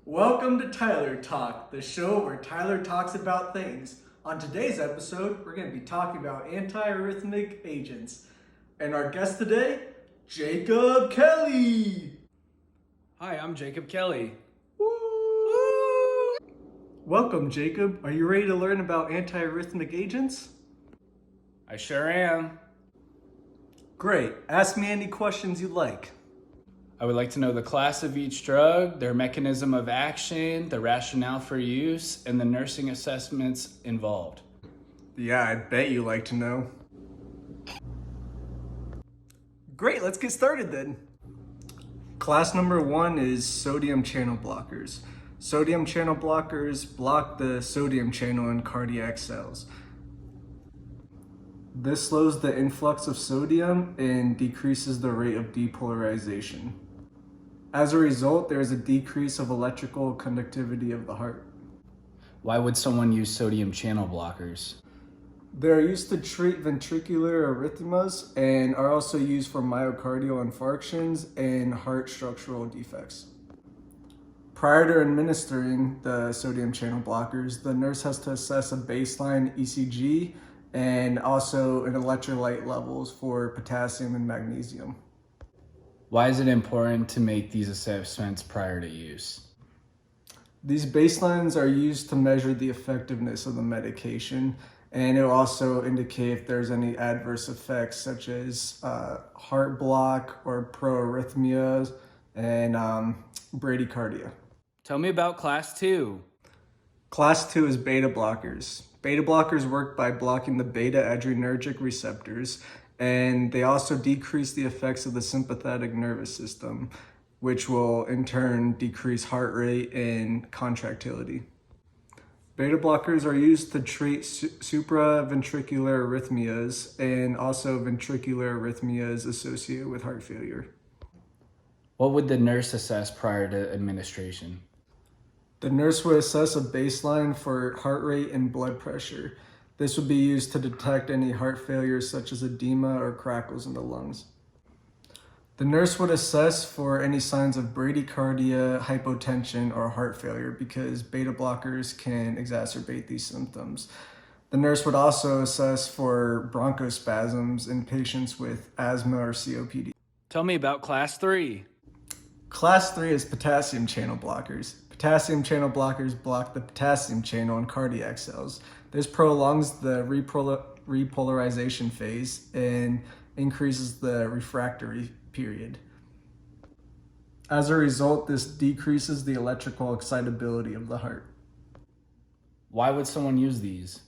Welcome to Tyler Talk, the show where Tyler talks about things. On today's episode, we're going to be talking about antiarrhythmic agents. And our guest today, Jacob Kelly. Hi, I'm Jacob Kelly. Woo! Welcome, Jacob. Are you ready to learn about antiarrhythmic agents? I sure am. Great. Ask me any questions you'd like. I would like to know the class of each drug, their mechanism of action, the rationale for use, and the nursing assessments involved. Yeah, I bet you like to know. Great, let's get started then. Class number 1 is sodium channel blockers. Sodium channel blockers block the sodium channel in cardiac cells. This slows the influx of sodium and decreases the rate of depolarization. As a result, there is a decrease of electrical conductivity of the heart. Why would someone use sodium channel blockers? They're used to treat ventricular arrhythmias and are also used for myocardial infarctions and heart structural defects. Prior to administering the sodium channel blockers, the nurse has to assess a baseline ECG and also an electrolyte levels for potassium and magnesium. Why is it important to make these assessments prior to use? These baselines are used to measure the effectiveness of the medication, and it will also indicate if there's any adverse effects such as heart block or proarrhythmias and bradycardia. Tell me about class 2. Class 2 is beta blockers. Beta blockers work by blocking the beta adrenergic receptors, and they also decrease the effects of the sympathetic nervous system, which will in turn decrease heart rate and contractility. Beta blockers are used to treat supraventricular arrhythmias and also ventricular arrhythmias associated with heart failure. What would the nurse assess prior to administration? The nurse would assess a baseline for heart rate and blood pressure. This would be used to detect any heart failures such as edema or crackles in the lungs. The nurse would assess for any signs of bradycardia, hypotension, or heart failure because beta blockers can exacerbate these symptoms. The nurse would also assess for bronchospasms in patients with asthma or COPD. Tell me about class 3. Class 3 is potassium channel blockers. Potassium channel blockers block the potassium channel in cardiac cells. This prolongs the repolarization phase and increases the refractory period. As a result, this decreases the electrical excitability of the heart. Why would someone use these?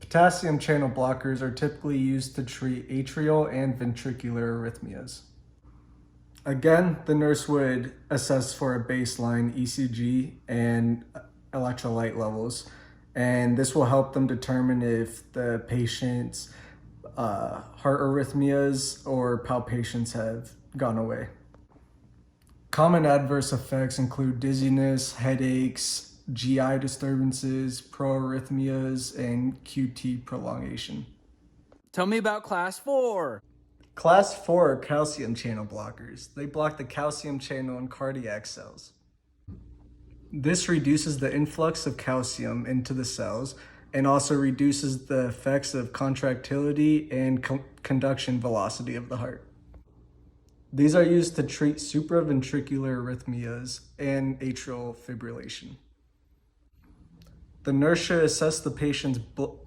Potassium channel blockers are typically used to treat atrial and ventricular arrhythmias. Again, the nurse would assess for a baseline ECG and electrolyte levels, and this will help them determine if the patient's heart arrhythmias or palpitations have gone away. Common adverse effects include dizziness, headaches, GI disturbances, proarrhythmias, and QT prolongation. Tell me about class 4. Class 4 are calcium channel blockers. They block the calcium channel in cardiac cells. This reduces the influx of calcium into the cells and also reduces the effects of contractility and conduction velocity of the heart. These are used to treat supraventricular arrhythmias and atrial fibrillation. The nurse should assess the patient's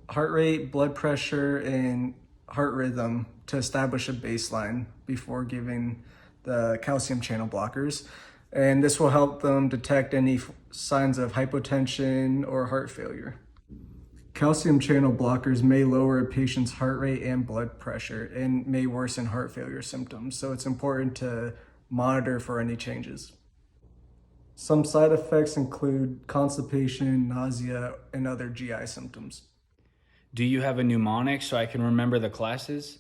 heart rate, blood pressure, and heart rhythm to establish a baseline before giving the calcium channel blockers. And this will help them detect any signs of hypotension or heart failure. Calcium channel blockers may lower a patient's heart rate and blood pressure and may worsen heart failure symptoms, so it's important to monitor for any changes. Some side effects include constipation, nausea, and other GI symptoms. Do you have a mnemonic so I can remember the classes?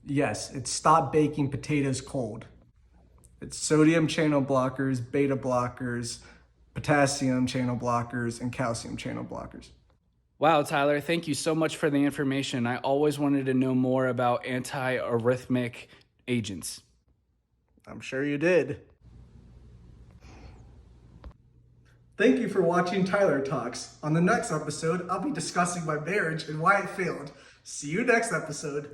Yes, it's stop baking potatoes cold. It's sodium channel blockers, beta blockers, potassium channel blockers, and calcium channel blockers. Wow, Tyler, thank you so much for the information. I always wanted to know more about antiarrhythmic agents. I'm sure you did. Thank you for watching Tyler Talks. On the next episode, I'll be discussing my marriage and why it failed. See you next episode.